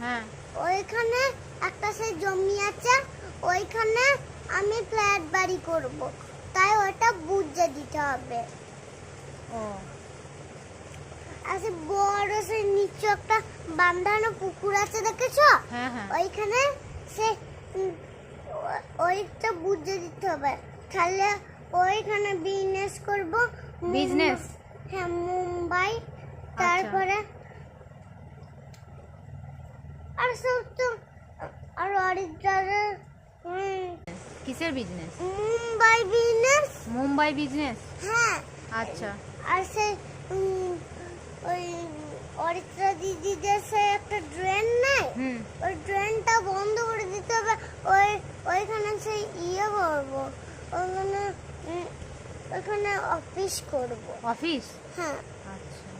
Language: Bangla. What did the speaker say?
হ্যাঁ, ওইখানে একটা সে জমি আছে, ওইখানে আমি ফ্ল্যাট বাড়ি করব, তাই ওটা বুঝে দিতে হবে। ও আর সে বড় সে নিচে একটা বাঁধানো পুকুর আছে, দেখেছো? হ্যাঁ হ্যাঁ। ওইখানে সে ওইটা বুঝে দিতে হবে, তাহলে ওইখানে বিজনেস করব। বিজনেস? হ্যাঁ, মুম্বাই। তারপরে আর সব তো আর অরিজিনাল কিসের business? Mumbai business. Mumbai business? হ্যাঁ। আচ্ছা। আর সে ওই অরিত্রা দিদি যে সে একটা ড্রেন নাই, হুম। ওই ড্রেনটা বন্ধ করে দিতে হবে। ওইখানে সেই ইয়ে করবো, ওইখানে অফিস করব। অফিস? হ্যাঁ। আচ্ছা।